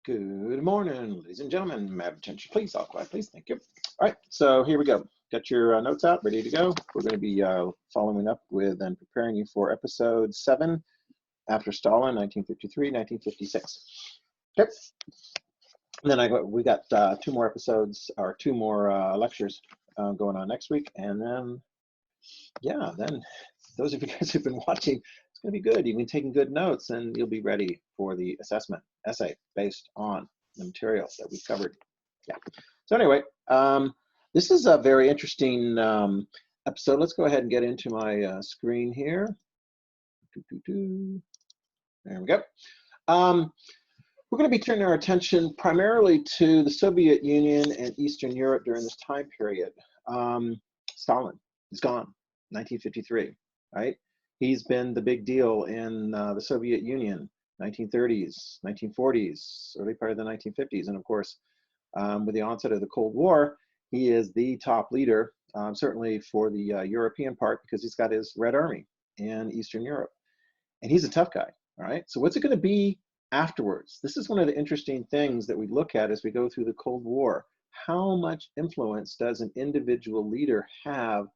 Good morning, ladies and gentlemen. May I have attention, please? All quiet, please. Thank you. All right, so here we go. Got your notes out, ready to go. We're going to be following up with and preparing you for episode 7, after Stalin, 1953, 1956. Okay. And then we got 2 more episodes, or 2 more lectures going on next week. And then, yeah, then those of you guys who've been watching, it's going to be good. You've been taking good notes, and you'll be ready for the assessment essay based on the materials that we've covered. Yeah. So anyway, this is a very interesting episode. Let's go ahead and get into my screen here. There we go. We're going to be turning our attention primarily to the Soviet Union and Eastern Europe during this time period. Stalin is gone, 1953, right? He's been the big deal in the Soviet Union, 1930s, 1940s, early part of the 1950s. And of course, with the onset of the Cold War, he is the top leader, certainly for the European part, because he's got his Red Army in Eastern Europe. And he's a tough guy, all right? So what's it going to be afterwards? This is one of the interesting things that we look at as we go through the Cold War. How much influence does an individual leader have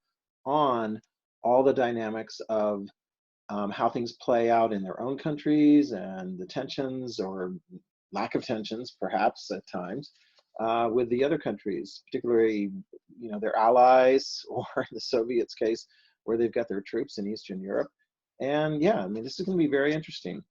on all the dynamics of how things play out in their own countries and the tensions or lack of tensions, perhaps at times, with the other countries, particularly, you know, their allies, or in the Soviets' case, where they've got their troops in Eastern Europe. And yeah, I mean, this is going to be very interesting.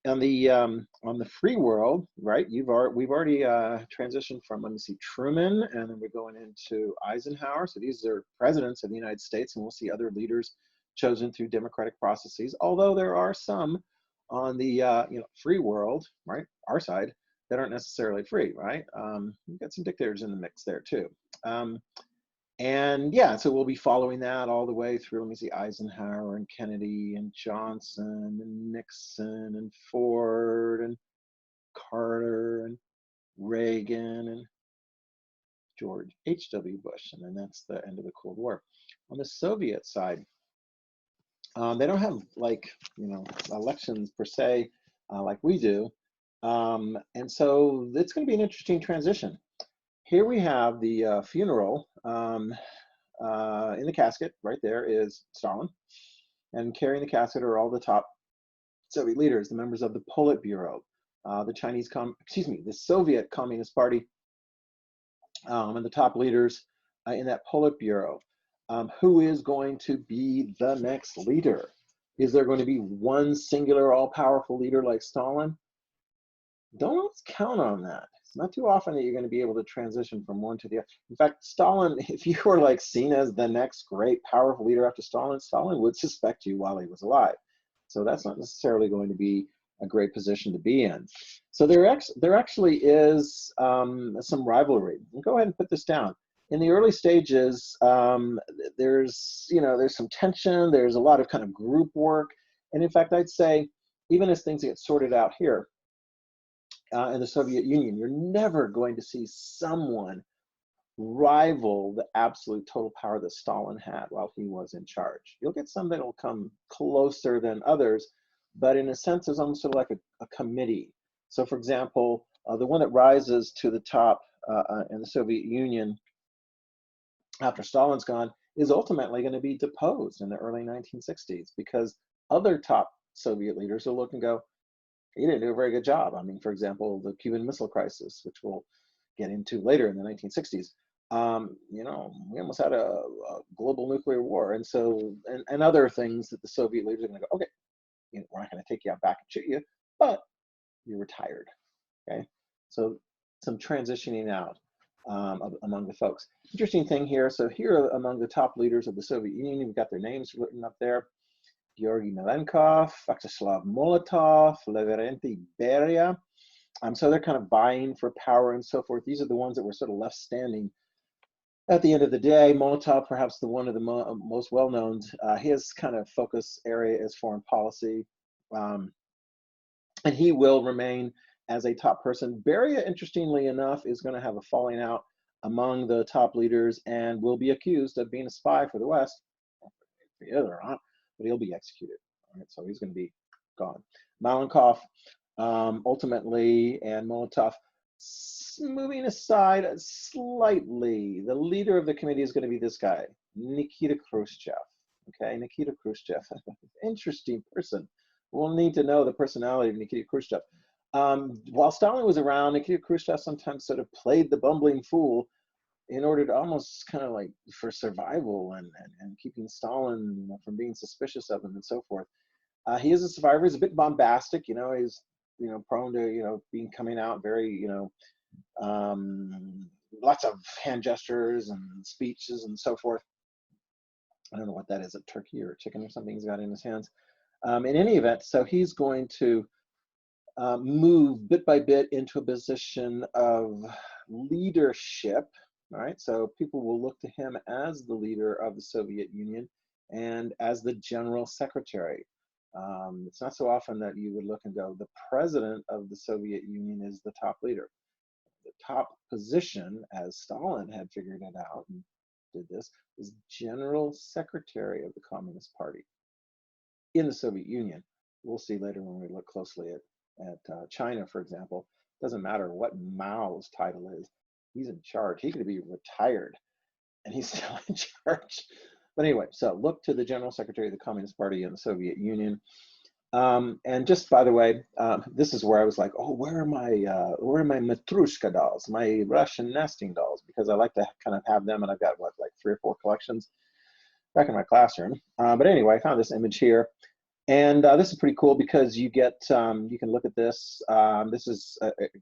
On the free world, right? We've already transitioned from, let me see, Truman, and then we're going into Eisenhower. So these are presidents of the United States, and we'll see other leaders chosen through democratic processes. Although there are some on the free world, right, our side, that aren't necessarily free, right? We've got some dictators in the mix there too. And yeah, so we'll be following that all the way through, let me see, Eisenhower and Kennedy and Johnson and Nixon and Ford and Carter and Reagan and George H.W. Bush. And then that's the end of the Cold War. On the Soviet side, they don't have, like, you know, elections per se like we do. And so it's going to be an interesting transition. Here we have the funeral. In the casket, right there is Stalin. And carrying the casket are all the top Soviet leaders, the members of the Politburo, the Soviet Communist Party, and the top leaders in that Politburo. Who is going to be the next leader? Is there going to be one singular all-powerful leader like Stalin? Don't always count on that. It's not too often that you're going to be able to transition from one to the other. In fact, Stalin, if you were like seen as the next great powerful leader after Stalin, Stalin would suspect you while he was alive. So that's not necessarily going to be a great position to be in. So there actually is some rivalry. And go ahead and put this down. In the early stages, there's some tension. There's a lot of kind of group work, and in fact, I'd say even as things get sorted out here, in the Soviet Union, you're never going to see someone rival the absolute total power that Stalin had while he was in charge. You'll get some that will come closer than others, but in a sense, there's almost sort of like a committee. So for example, the one that rises to the top in the Soviet Union after Stalin's gone is ultimately going to be deposed in the early 1960s, because other top Soviet leaders will look and go, he didn't do a very good job. I mean, for example, the Cuban Missile Crisis, which we'll get into later in the 1960s. We almost had a global nuclear war, and so and other things that the Soviet leaders are going to go, okay, we're not going to take you out back and shoot you, but you're retired. Okay, so some transitioning out among the folks. Interesting thing here. So here, among the top leaders of the Soviet Union, we've got their names written up there. Georgy Malenkov, Vyacheslav Molotov, Lavrentiy Beria. So they're kind of vying for power and so forth. These are the ones that were sort of left standing at the end of the day. Molotov, perhaps one of the most well-known, his kind of focus area is foreign policy. And he will remain as a top person. Beria, interestingly enough, is going to have a falling out among the top leaders and will be accused of being a spy for the West. He is or not, but he'll be executed. All right, so he's going to be gone. Malenkov ultimately, and Molotov moving aside slightly. The leader of the committee is going to be this guy, Nikita Khrushchev. Okay, Nikita Khrushchev, interesting person. We'll need to know the personality of Nikita Khrushchev. While Stalin was around, Nikita Khrushchev sometimes sort of played the bumbling fool in order to almost kind of like for survival and keeping Stalin from being suspicious of him and so forth. He is a survivor. He's a bit bombastic, he's prone to being coming out very lots of hand gestures and speeches and so forth. I don't know what that is, a turkey or a chicken or something he's got in his hands. In any event, so he's going to move bit by bit into a position of leadership. All right, so people will look to him as the leader of the Soviet Union and as the general secretary. It's not so often that you would look and go, the president of the Soviet Union is the top leader. The top position, as Stalin had figured it out and did this, is general secretary of the Communist Party in the Soviet Union. We'll see later when we look closely at China, for example. It doesn't matter what Mao's title is. He's in charge. He could be retired and he's still in charge. But anyway, so look to the General Secretary of the Communist Party in the Soviet Union. And just by the way, this is where I was like, oh, where are my Matrushka dolls, my Russian nesting dolls? Because I like to kind of have them, and I've got what, like 3 or 4 collections back in my classroom. But anyway, I found this image here. And this is pretty cool because you get, you can look at this. This is, there's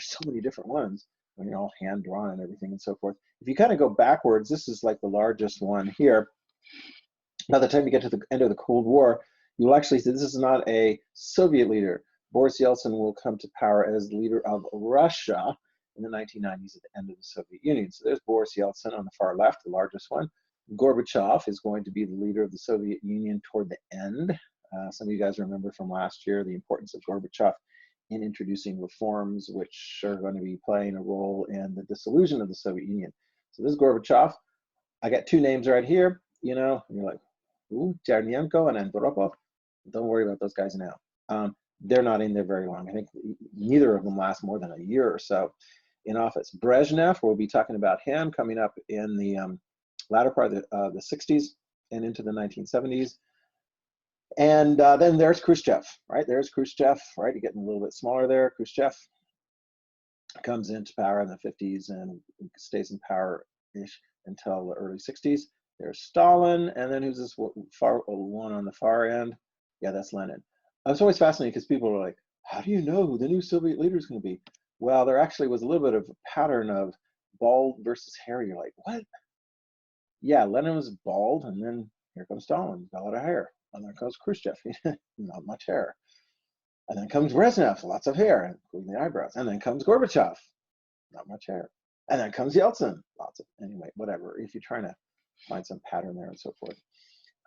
so many different ones. When you're all hand drawn and everything and so forth. If you kind of go backwards, this is like the largest one here. By the time you get to the end of the Cold War, you'll actually see this is not a Soviet leader. Boris Yeltsin will come to power as leader of Russia in the 1990s at the end of the Soviet Union. So there's Boris Yeltsin on the far left, the largest one. Gorbachev is going to be the leader of the Soviet Union toward the end. Some of you guys remember from last year the importance of Gorbachev in introducing reforms which are going to be playing a role in the dissolution of the Soviet Union. So this is Gorbachev. I got 2 names right here, and you're like, ooh, Chernenko and Andropov. Don't worry about those guys now. They're not in there very long. I think neither of them last more than a year or so in office. Brezhnev, we'll be talking about him coming up in the latter part of the 60s and into the 1970s. And then there's Khrushchev, right? There's Khrushchev, right? You're getting a little bit smaller there. Khrushchev comes into power in the 50s and stays in power-ish until the early 60s. There's Stalin, and then who's this one on the far end? Yeah, that's Lenin. It's always fascinating because people are like, how do you know who the new Soviet leader is going to be? Well, there actually was a little bit of a pattern of bald versus hairy. You're like, what? Yeah, Lenin was bald, and then here comes Stalin. He's got a lot of hair. And then comes Khrushchev, not much hair. And then comes Brezhnev, lots of hair, including the eyebrows. And then comes Gorbachev, not much hair. And then comes Yeltsin, lots of, anyway, whatever, if you're trying to find some pattern there and so forth.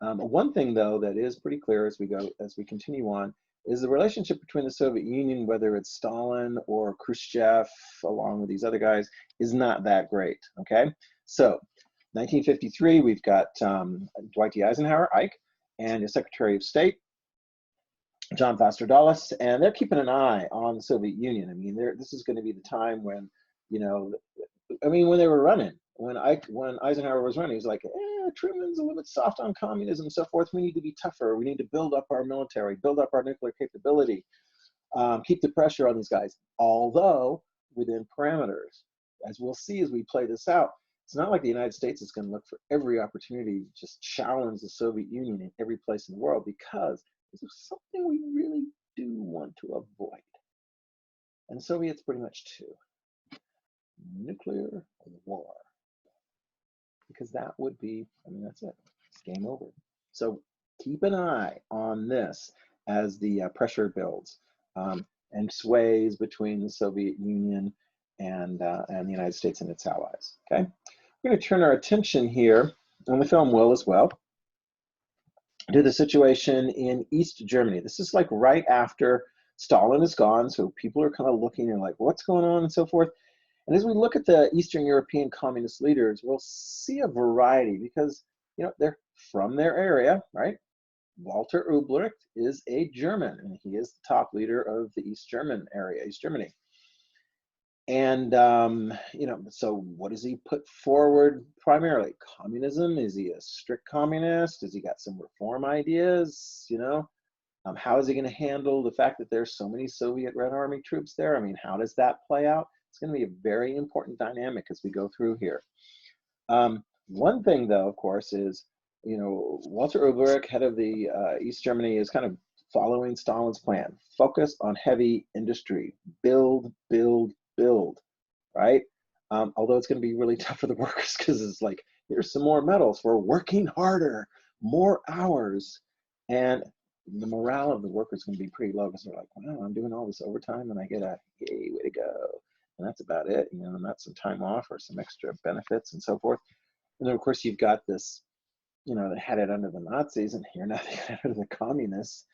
One thing, though, that is pretty clear as we continue on, is the relationship between the Soviet Union, whether it's Stalin or Khrushchev, along with these other guys, is not that great, okay? So, 1953, we've got Dwight D. Eisenhower, Ike, and his Secretary of State, John Foster Dulles, and they're keeping an eye on the Soviet Union. I mean, this is going to be the time when, when they were running, when Eisenhower was running, he was like, Truman's a little bit soft on communism and so forth. We need to be tougher. We need to build up our military, build up our nuclear capability, keep the pressure on these guys, although within parameters. As we'll see as we play this out, it's not like the United States is going to look for every opportunity to just challenge the Soviet Union in every place in the world, because this is something we really do want to avoid. And the Soviets pretty much too. Nuclear war. Because that would be, that's it. It's game over. So keep an eye on this as the pressure builds and sways between the Soviet Union and the United States and its allies, okay? We're going to turn our attention here, and the film will as well, to the situation in East Germany. This is like right after Stalin is gone, so people are kind of looking and like, what's going on and so forth. And as we look at the Eastern European communist leaders, we'll see a variety because, they're from their area, right? Walter Ulbricht is a German, and he is the top leader of the East German area, East Germany. And, you know, so what does he put forward primarily? Communism? Is he a strict communist? Has he got some reform ideas? You know, how is he going to handle the fact that there's so many Soviet Red Army troops there? I mean, how does that play out? It's going to be a very important dynamic as we go through here. One thing, though, of course, is, you know, Walter Ulbricht, head of the East Germany, is kind of following Stalin's plan. Focus on heavy industry. Build, build, build, right? Although it's going to be really tough for the workers because it's like, here's some more medals for working harder, more hours. And the morale of the workers is going to be pretty low because they're like, wow, I'm doing all this overtime and I get a, yay, way to go. And that's about it, you know, and that's some time off or some extra benefits and so forth. And then, of course, you've got this, you know, they had it under the Nazis, and here now they got it under the communists.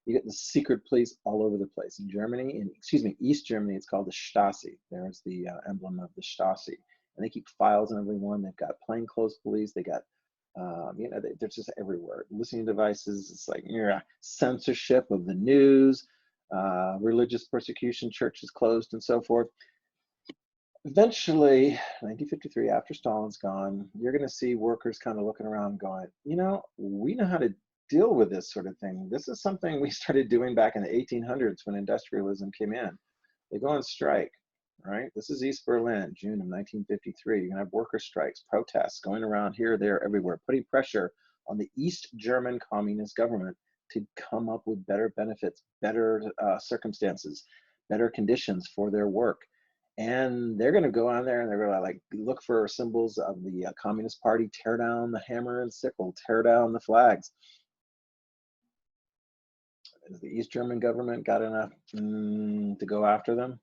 You get the secret police all over the place. In Germany, East Germany, it's called the Stasi. There's the emblem of the Stasi. And they keep files on everyone. They've got plainclothes police. They got, you know, they're just everywhere. Listening devices, it's like, yeah, censorship of the news, religious persecution, churches closed, and so forth. Eventually, 1953, after Stalin's gone, you're going to see workers kind of looking around going, you know, we know how to deal with this sort of thing. This is something we started doing back in the 1800s when industrialism came in. They go on strike, right? This is East Berlin, June of 1953. You're going to have worker strikes, protests going around here, there, everywhere, putting pressure on the East German communist government to come up with better benefits, better circumstances, better conditions for their work. And they're going to go on there and they're going to like look for symbols of the Communist Party, tear down the hammer and sickle, tear down the flags. Has the East German government got enough to go after them?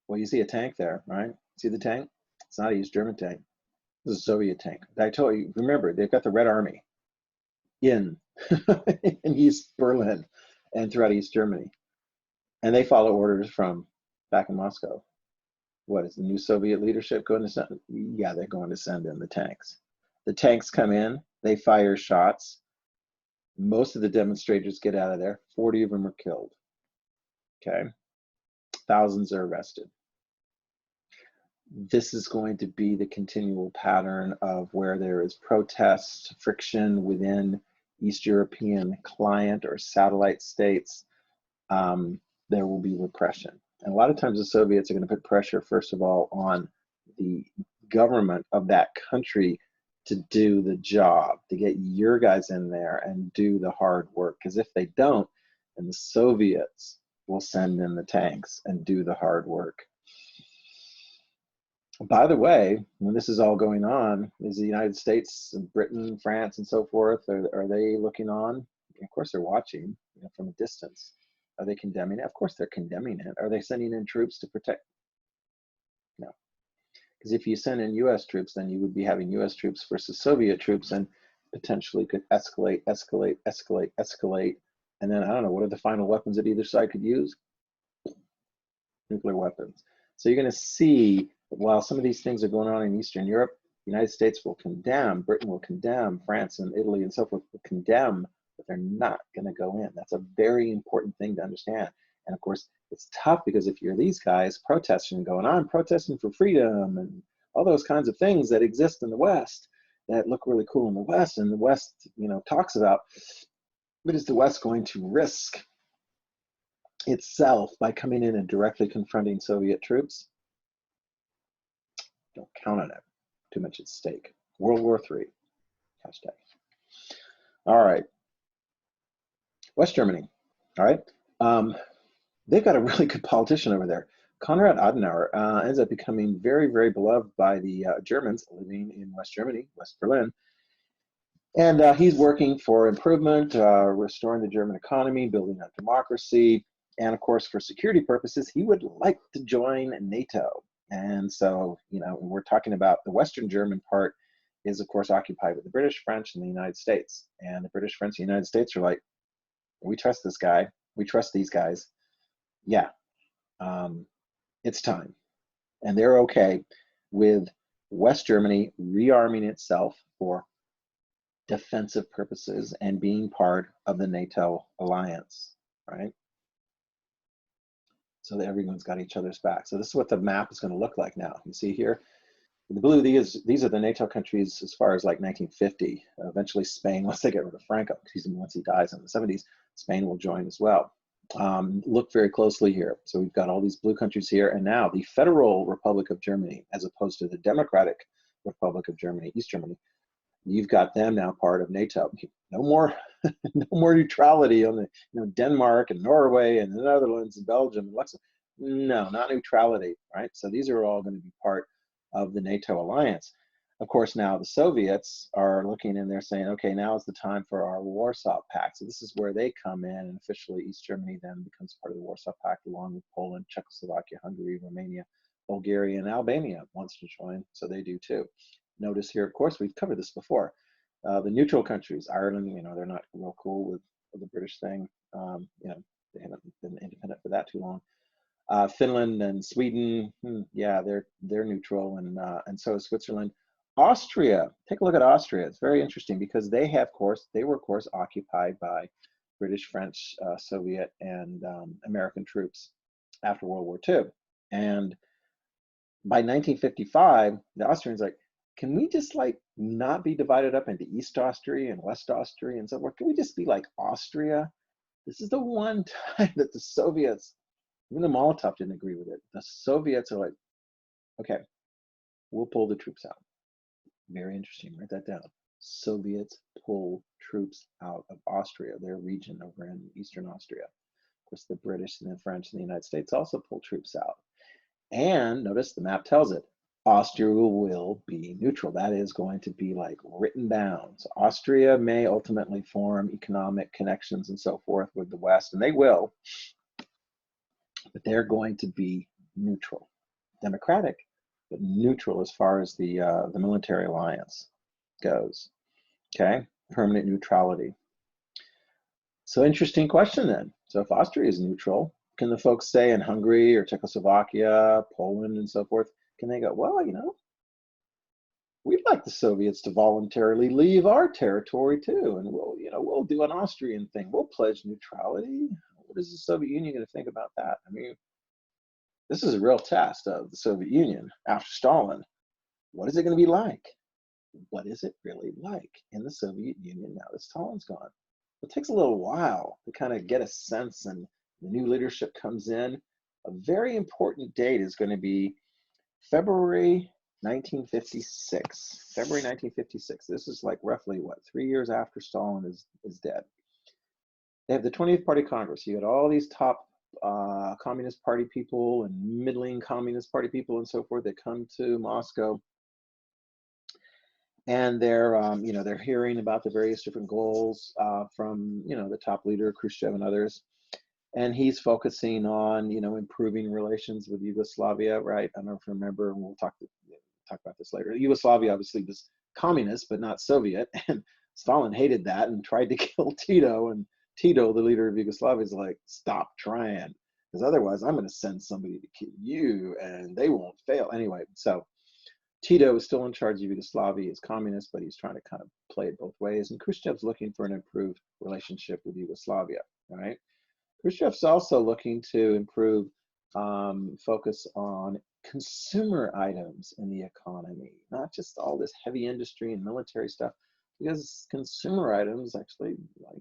Well, you see a tank there, right? See the tank? It's not an East German tank. This is a Soviet tank. I told you, remember, they've got the Red Army in East Berlin and throughout East Germany. And they follow orders from back in Moscow. What is the new Soviet leadership going to send? Yeah, they're going to send in the tanks. The tanks come in, they fire shots. Most of the demonstrators get out of there. 40 of them are killed. Okay. Thousands are arrested. This is going to be the continual pattern of where there is protest, friction within East European client or satellite states. There will be repression. And a lot of times the Soviets are going to put pressure, first of all, on the government of that country to do the job, to get your guys in there and do the hard work. Because if they don't, then the Soviets will send in the tanks and do the hard work. By the way, when this is all going on, is the United States and Britain, France, and so forth, are they looking on? Of course they're watching, you know, from a distance. Are they condemning it? Of course they're condemning it. Are they sending in troops to protect? No. Because if you send in US troops, then you would be having US troops versus Soviet troops and potentially could escalate. And then I don't know, what are the final weapons that either side could use? Nuclear weapons. So you're going to see, while some of these things are going on in Eastern Europe, the United States will condemn, Britain will condemn, France and Italy and so forth will condemn, but they're not going to go in. That's a very important thing to understand. And of course, it's tough because if you're these guys protesting and going, I'm protesting for freedom and all those kinds of things that exist in the West that look really cool in the West, and the West, you know, talks about, but is the West going to risk itself by coming in and directly confronting Soviet troops? Don't count on it. Too much at stake. World War III. Hashtag. All right. West Germany. All right. They've got a really good politician over there. Konrad Adenauer ends up becoming very, very beloved by the Germans living in West Germany, West Berlin. And he's working for improvement, restoring the German economy, building up democracy. And of course, for security purposes, he would like to join NATO. And so, you know, we're talking about the Western German part is, of course, occupied with the British, French, and the United States. And the British, French, and the United States are like, we trust this guy. We trust these guys. Yeah, it's time. And they're okay with West Germany rearming itself for defensive purposes and being part of the NATO alliance, right? So that everyone's got each other's back. So this is what the map is going to look like now. You see here, the blue, these are the NATO countries as far as like 1950. Eventually Spain, once they get rid of Franco, once he dies in the 70s, Spain will join as well. Look very closely here. So we've got all these blue countries here, and now the Federal Republic of Germany, as opposed to the Democratic Republic of Germany, East Germany, you've got them now part of NATO. No more, no more neutrality on the, Denmark and Norway and the Netherlands and Belgium and Luxembourg. No, not neutrality, right? So these are all going to be part of the NATO alliance. Of course, now the Soviets are looking and they're saying, okay, now is the time for our Warsaw Pact. So this is where they come in, and officially East Germany then becomes part of the Warsaw Pact, along with Poland, Czechoslovakia, Hungary, Romania, Bulgaria, and Albania wants to join, so they do too. Notice here, of course, we've covered this before. The neutral countries, Ireland, they're not real cool with the British thing. They haven't been independent for that too long. Finland and Sweden, yeah, they're neutral, and so is Switzerland. Austria, take a look at Austria. It's very interesting because they were of course occupied by British, French, Soviet, and American troops after World War II. And by 1955, the Austrians like, can we just like not be divided up into East Austria and West Austria and so forth? Can we just be like Austria? This is the one time that the Soviets, even the Molotov didn't agree with it. The Soviets are like, okay, we'll pull the troops out. Very interesting, write that down. Soviets pull troops out of Austria, their region over in Eastern Austria. Of course, the British and the French and the United States also pull troops out. And notice the map tells it, Austria will be neutral. That is going to be like written down. So Austria may ultimately form economic connections and so forth with the West, and they will, but they're going to be neutral. Democratic, but neutral as far as the military alliance goes. Okay, permanent neutrality. So interesting question then. So if Austria is neutral, can the folks say in Hungary or Czechoslovakia, Poland and so forth, can they go, well, we'd like the Soviets to voluntarily leave our territory too, and we'll do an Austrian thing. We'll pledge neutrality. What is the Soviet Union going to think about that? I mean, this is a real test of the Soviet Union after Stalin. What is it going to be like? What is it really like in the Soviet Union now that Stalin's gone? It takes a little while to kind of get a sense, and the new leadership comes in. A very important date is going to be February 1956. February 1956. This is like roughly, 3 years after Stalin is dead. They have the 20th Party Congress. You got all these top Communist Party people and middling Communist Party people and so forth that come to Moscow, and they're hearing about the various different goals from the top leader Khrushchev and others, and he's focusing on improving relations with Yugoslavia, right? I don't know if you remember, and we'll talk about this later. Yugoslavia obviously was communist but not Soviet, and Stalin hated that and tried to kill Tito, and Tito, the leader of Yugoslavia, is like, stop trying, because otherwise I'm going to send somebody to kill you and they won't fail. Anyway, so Tito is still in charge of Yugoslavia. He's communist, but he's trying to kind of play it both ways. And Khrushchev's looking for an improved relationship with Yugoslavia, right? Khrushchev's also looking to improve focus on consumer items in the economy, not just all this heavy industry and military stuff, because consumer items actually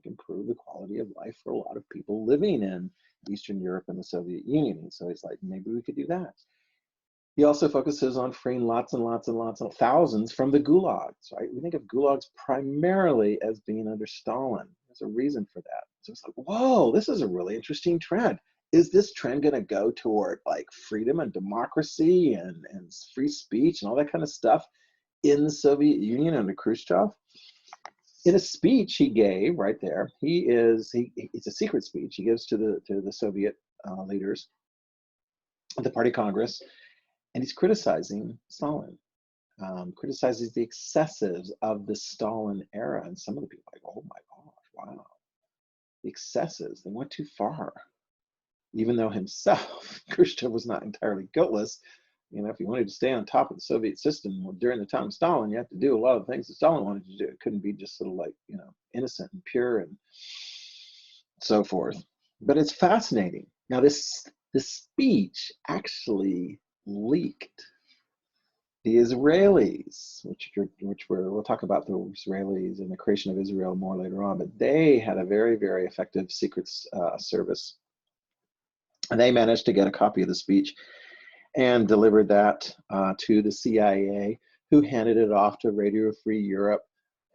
improve the quality of life for a lot of people living in Eastern Europe and the Soviet Union. And so he's like, maybe we could do that. He also focuses on freeing lots and lots and lots of thousands from the gulags, right? We think of gulags primarily as being under Stalin. There's a reason for that. So it's like, whoa, this is a really interesting trend. Is this trend going to go toward freedom and democracy and free speech and all that kind of stuff in the Soviet Union under Khrushchev? In a speech he gave right there, it's a secret speech he gives to the Soviet leaders at the Party Congress, and he's criticizing Stalin, criticizes the excesses of the Stalin era, and some of the people are like, oh my gosh, wow, the excesses, they went too far. Even though himself, Khrushchev, was not entirely guiltless, You know, if you wanted to stay on top of the Soviet system during the time of Stalin, you have to do a lot of things that Stalin wanted to do. It couldn't be just sort of like, you know, innocent and pure and so forth. But it's fascinating. Now, this speech actually leaked. The Israelis, we'll talk about the Israelis and the creation of Israel more later on, but they had a very, very effective secret service. And they managed to get a copy of the speech and delivered that to the CIA, who handed it off to Radio Free Europe,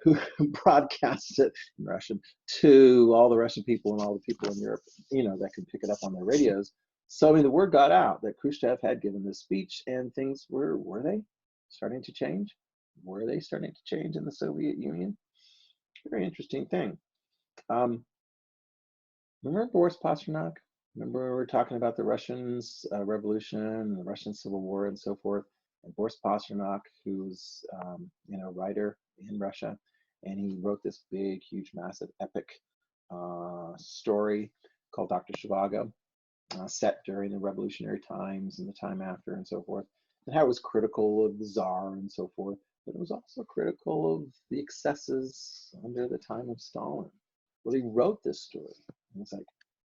who broadcast it in Russian to all the Russian people and all the people in Europe, you know, that could pick it up on their radios. So, I mean, the word got out that Khrushchev had given this speech, and things were they starting to change? Were they starting to change in the Soviet Union? Very interesting thing. Remember Boris Pasternak? Remember we were talking about the Russians revolution and the Russian Civil War and so forth? And Boris Pasternak, who's you know, writer in Russia, and he wrote this big, huge, massive, epic story called Dr. Zhivago, set during the revolutionary times and the time after and so forth, and how it was critical of the Tsar and so forth, but it was also critical of the excesses under the time of Stalin. Well, he wrote this story, and it's like,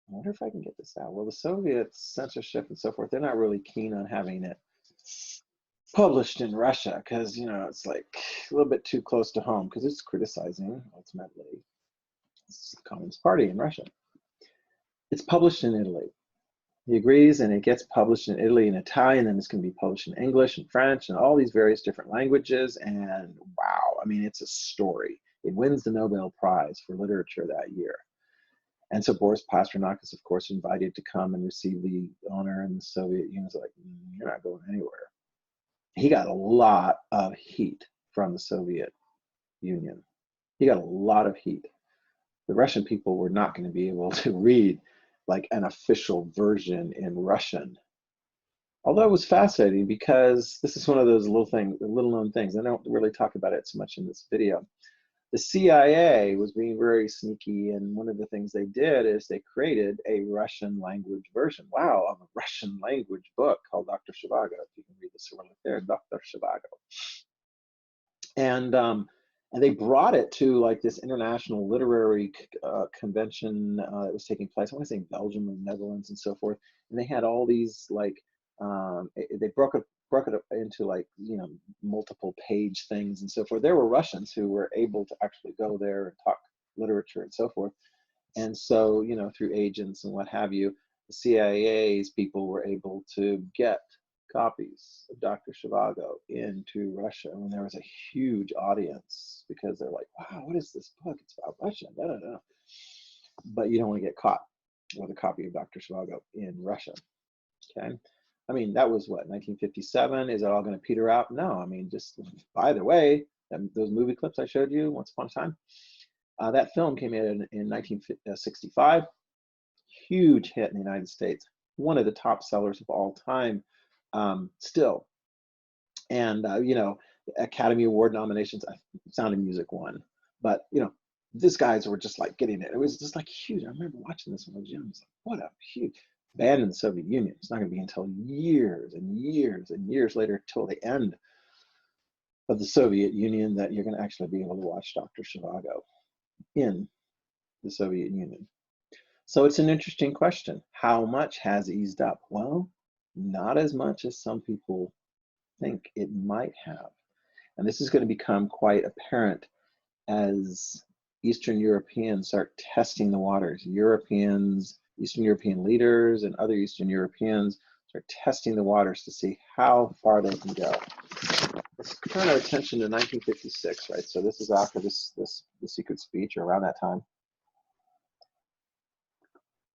I wonder if I can get this out. Well, the Soviet censorship and so forth, they're not really keen on having it published in Russia because, you know, it's like a little bit too close to home because it's criticizing, ultimately, the Communist Party in Russia. It's published in Italy. He agrees, and it gets published in Italy in Italian, and it's going to be published in English and French and all these various different languages. And wow, I mean, it's a story. It wins the Nobel Prize for Literature that year. And so Boris Pasternak is, of course, invited to come and receive the honor, and the Soviet Union's like, you're not going anywhere. He got a lot of heat from the Soviet Union. He got a lot of heat. The Russian people were not going to be able to read like an official version in Russian. Although it was fascinating because this is one of those little known things. I don't really talk about it so much in this video. The CIA was being very sneaky, and one of the things they did is they created a Russian language version. Wow, of a Russian language book called Dr. Zhivago. If you can read this right there, Dr. Zhivago. And they brought it to like this international literary convention that was taking place. I want to say in Belgium and Netherlands and so forth. And they had all these like they broke it up into like, you know, multiple page things and so forth. There were Russians who were able to actually go there and talk literature and so forth. And so, you know, through agents and what have you, the CIA's people were able to get copies of Dr. Zhivago into Russia. And there was a huge audience because they're like, wow, what is this book? It's about Russia. I don't know. But you don't want to get caught with a copy of Dr. Zhivago in Russia. Okay. I mean, that was what, 1957? Is it all going to peter out? No. I mean, just by the way, those movie clips I showed you once upon a time, that film came in 1965. Huge hit in the United States. One of the top sellers of all time still. And, you know, Academy Award nominations, Sound of Music won. But, you know, these guys were just like getting it. It was just like huge. I remember watching this when I was young. I was like, what a huge band in the Soviet Union. It's not going to be until years and years and years later, till the end of the Soviet Union, that you're going to actually be able to watch Dr. Zhivago in the Soviet Union. So it's an interesting question. How much has eased up? Well, not as much as some people think it might have. And this is going to become quite apparent as Eastern Europeans start testing the waters. Eastern European leaders and other Eastern Europeans start testing the waters to see how far they can go. Let's turn our attention to 1956, right? So this is after the secret speech, or around that time.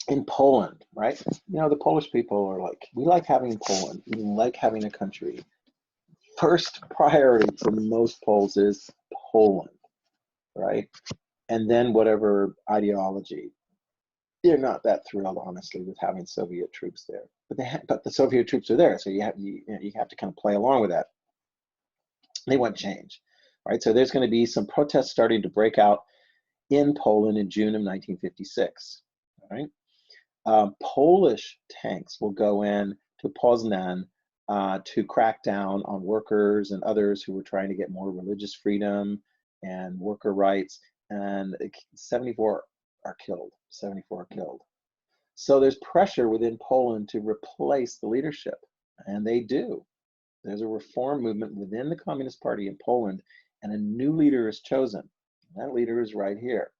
In Poland, right? You know, the Polish people are like, we like having Poland. We like having a country. First priority for most Poles is Poland, right? And then whatever ideology. They're not that thrilled, honestly, with having Soviet troops there. But the Soviet troops are there, so you have to kind of play along with that. They want change, right? So there's going to be some protests starting to break out in Poland in June of 1956, right? Polish tanks will go in to Poznan to crack down on workers and others who were trying to get more religious freedom and worker rights. And 74 are killed. 74 are killed. So there's pressure within Poland to replace the leadership, and they do. There's a reform movement within the Communist Party in Poland, and a new leader is chosen. That leader is right here,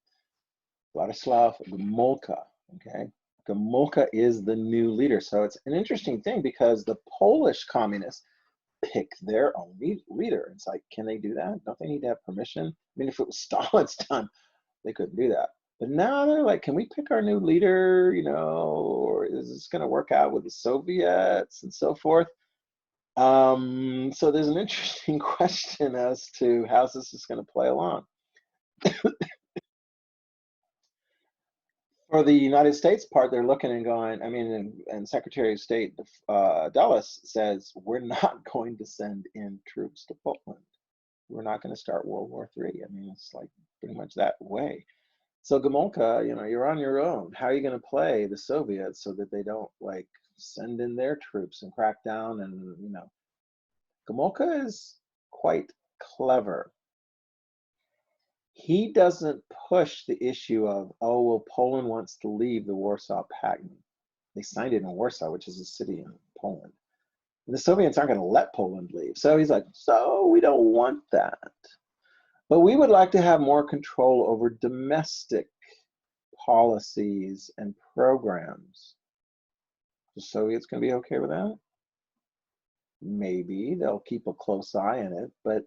Władysław Gomułka. Okay, Gomułka is the new leader. So it's an interesting thing because the Polish communists pick their own leader. It's like, can they do that? Don't they need to have permission? I mean, if it was Stalin's time, they couldn't do that. But now they're like, can we pick our new leader? You know, or is this going to work out with the Soviets and so forth? So there's an interesting question as to how this is going to play along. For the United States part, they're looking and going, I mean, and Secretary of State Dulles says, we're not going to send in troops to Poland. We're not going to start World War III. I mean, it's like pretty much that way. So Gomułka, you know, you're on your own. How are you going to play the Soviets so that they don't like send in their troops and crack down? And, you know, Gomułka is quite clever. He doesn't push the issue of, oh, well, Poland wants to leave the Warsaw Pact. They signed it in Warsaw, which is a city in Poland. And the Soviets aren't going to let Poland leave. So he's like, so we don't want that. But we would like to have more control over domestic policies and programs. The Soviets going to be okay with that? Maybe. They'll keep a close eye on it. But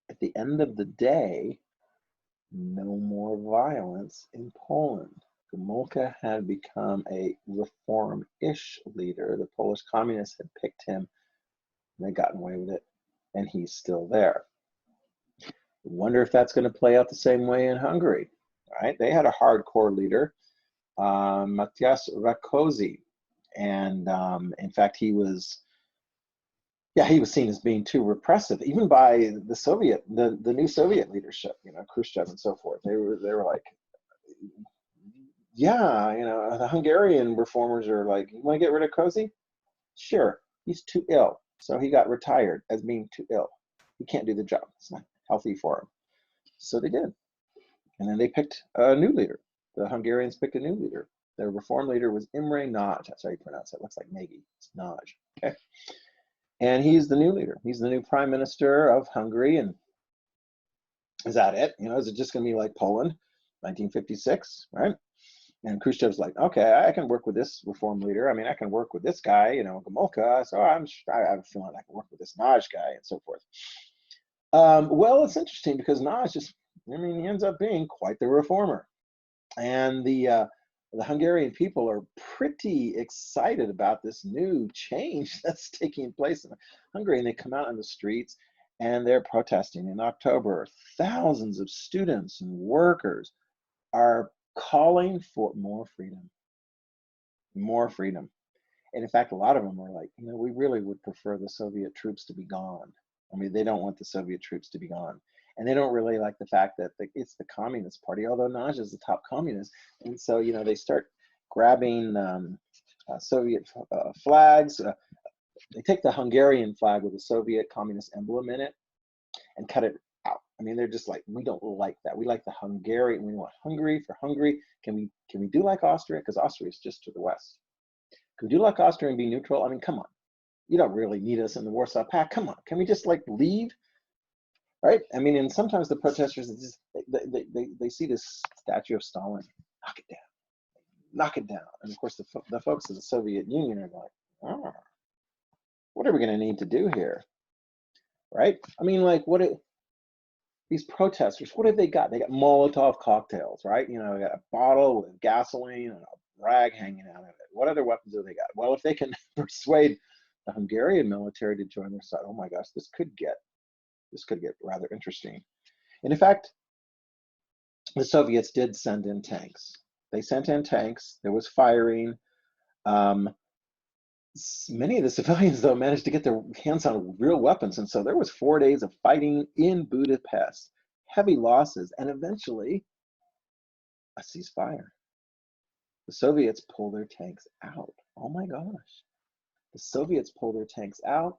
at the end of the day, no more violence in Poland. Gomułka had become a reform-ish leader. The Polish communists had picked him. And they'd gotten away with it. And he's still there. Wonder if that's going to play out the same way in Hungary, right? They had a hardcore leader, Matthias Rákosi, and in fact, he was seen as being too repressive, even by the new Soviet leadership, you know, Khrushchev and so forth. They were like, yeah, you know, the Hungarian reformers are like, you want to get rid of Rákosi? Sure, he's too ill, so he got retired as being too ill. He can't do the job. It's not healthy for him. So they did. And then they picked a new leader. The Hungarians picked a new leader. Their reform leader was Imre Nagy. That's how you pronounce it. It looks like Nagy. It's Nagy. Okay. And he's the new leader. He's the new prime minister of Hungary. And is that it? You know, is it just going to be like Poland, 1956, right? And Khrushchev's like, okay, I can work with this reform leader. I mean, I can work with this guy, you know, Gomułka. So I have a feeling I can work with this Nagy guy and so forth. Well, it's interesting because Nagy he ends up being quite the reformer. And the Hungarian people are pretty excited about this new change that's taking place in Hungary. And they come out on the streets and they're protesting. In October, thousands of students and workers are calling for more freedom. More freedom. And in fact, a lot of them are like, you know, we really would prefer the Soviet troops to be gone. I mean, they don't want the Soviet troops to be gone. And they don't really like the fact that it's the Communist Party, although Nagy is the top communist. And so, you know, they start grabbing Soviet flags. They take the Hungarian flag with the Soviet communist emblem in it and cut it out. I mean, they're just like, we don't like that. We like the Hungarian. We want Hungary for Hungary. Can we do like Austria? Because Austria is just to the west. Can we do like Austria and be neutral? I mean, come on. You don't really need us in the Warsaw Pact. Come on. Can we just like leave? Right? I mean, and sometimes the protesters, they see this statue of Stalin. Knock it down. Knock it down. And of course, the folks of the Soviet Union are like, oh, what are we going to need to do here? Right? I mean, like, these protesters, what have they got? They got Molotov cocktails, right? You know, they got a bottle with gasoline and a rag hanging out of it. What other weapons do they got? Well, if they can persuade the Hungarian military to join their side, oh my gosh, this could get rather interesting. And in fact, the Soviets did send in tanks. They sent in tanks. There was firing. Many of the civilians, though, managed to get their hands on real weapons. And so there was 4 days of fighting in Budapest, heavy losses, and eventually a ceasefire. The Soviets pull their tanks out. Oh my gosh. The Soviets pull their tanks out,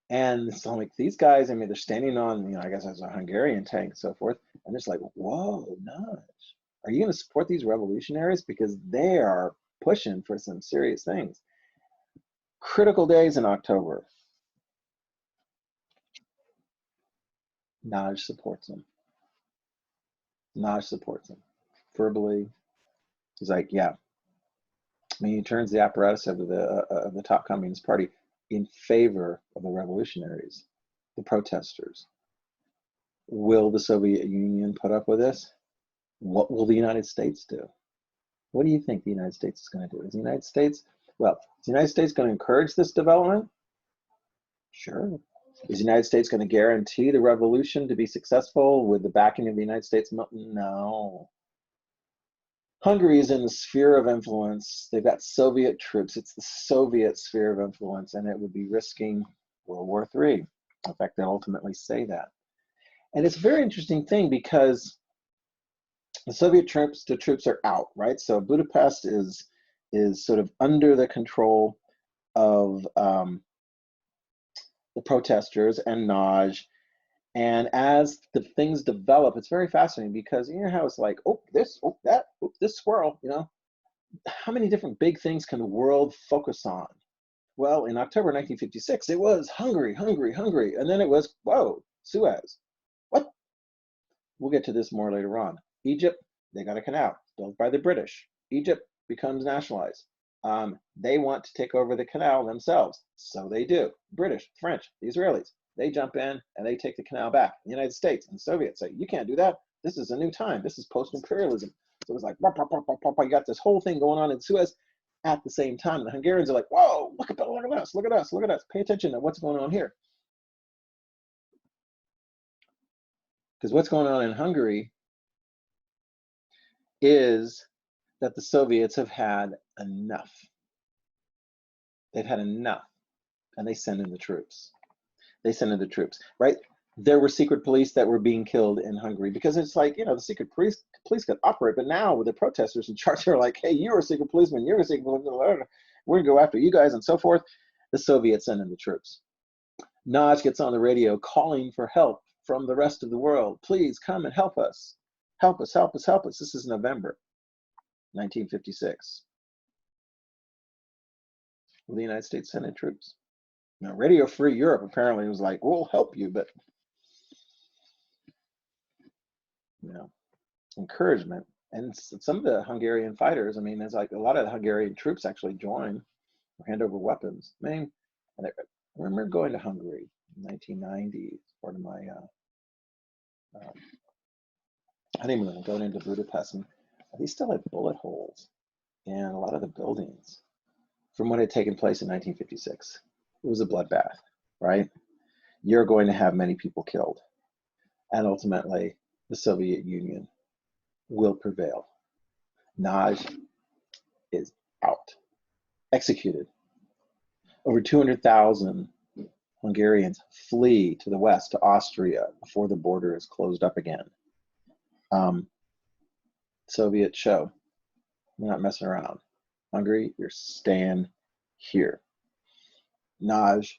and it's like these guys, I mean, they're standing on, you know, I guess as a Hungarian tank and so forth, and it's like, whoa, Nudge, are you going to support these revolutionaries? Because they are pushing for some serious things. Critical days in October. Nudge supports them. Nudge supports them. Verbally, he's like, yeah. I mean, he turns the apparatus of the top Communist Party in favor of the revolutionaries, the protesters. Will the Soviet Union put up with this? What will the United States do? What do you think the United States is going to do? Is the United States, well, is the United States going to encourage this development? Sure. Is the United States going to guarantee the revolution to be successful with the backing of the United States? No. Hungary is in the sphere of influence. They've got Soviet troops. It's the Soviet sphere of influence, and it would be risking World War III. In fact, they ultimately say that. And it's a very interesting thing because the Soviet troops, the troops are out, right? So Budapest is sort of under the control of the protesters and Naj. And as the things develop, it's very fascinating because you know how it's like, oh, this, oh, that, oh, this swirl, you know, how many different big things can the world focus on? Well, in October 1956, it was Hungary, Hungary, Hungary. And then it was, whoa, Suez. What? We'll get to this more later on. Egypt, they got a canal built by the British. Egypt becomes nationalized. They want to take over the canal themselves. So they do. British, French, the Israelis. They jump in and they take the canal back. The United States and the Soviets say, you can't do that. This is a new time. This is post-imperialism. So it's like, you got this whole thing going on in Suez at the same time. The Hungarians are like, whoa, look at us, look at us, look at us. Pay attention to what's going on here. Because what's going on in Hungary is that the Soviets have had enough. They've had enough. And they send in the troops. They send in the troops, right? There were secret police that were being killed in Hungary because it's like, you know, the secret police could operate, but now with the protesters in charge, they're like, hey, you're a secret policeman, you're a secret policeman, we're gonna go after you guys and so forth. The Soviets send in the troops. Naj gets on the radio calling for help from the rest of the world. Please come and help us. Help us, help us, help us. This is November 1956. Will the United States send in troops? Now, Radio Free Europe apparently was like, we'll help you, but you know, encouragement. And some of the Hungarian fighters, I mean, there's like a lot of the Hungarian troops actually join or hand over weapons. I mean, and I remember going to Hungary in 1990 as part of my honeymoon, going into Budapest, and they still had bullet holes in a lot of the buildings from what had taken place in 1956. It was a bloodbath, right? You're going to have many people killed. And ultimately, the Soviet Union will prevail. Naj is out, executed. Over 200,000 Hungarians flee to the west, to Austria, before the border is closed up again. Soviet show, we're not messing around. Hungary, you're staying here. Naj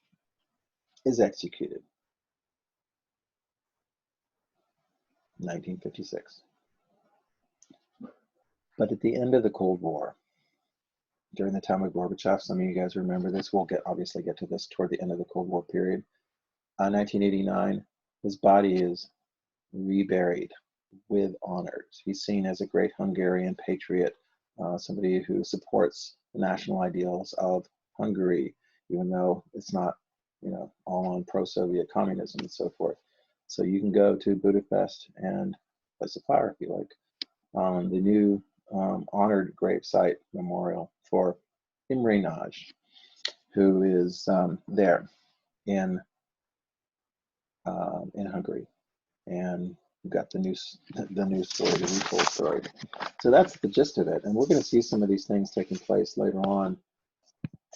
is executed. 1956. But at the end of the Cold War, during the time of Gorbachev, some of you guys remember this, we'll obviously get to this toward the end of the Cold War period. 1989, his body is reburied with honors. He's seen as a great Hungarian patriot, somebody who supports the national ideals of Hungary, even though it's not, you know, all on pro-Soviet communism and so forth. So you can go to Budapest and place a flower if you like on the new honored gravesite memorial for Imre Nagy, who is there in Hungary, and you've got the new story, the retold story. So that's the gist of it, and we're going to see some of these things taking place later on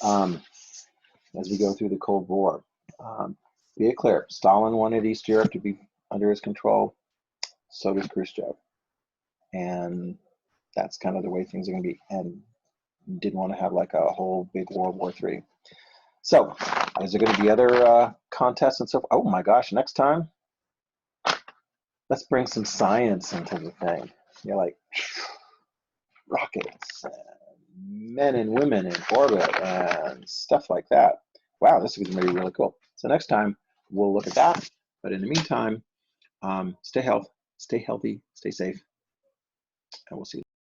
as we go through the Cold War. Be it clear, Stalin wanted East Europe to be under his control, so does Khrushchev, and that's kind of the way things are going to be, and didn't want to have like a whole big World War III. So, is there going to be other contests and so forth? Oh my gosh, next time, let's bring some science into the thing. You're like rockets, and men and women in orbit, and stuff like that. Wow, this is going to be really cool. So next time, we'll look at that. But in the meantime, stay healthy, stay safe, and we'll see you.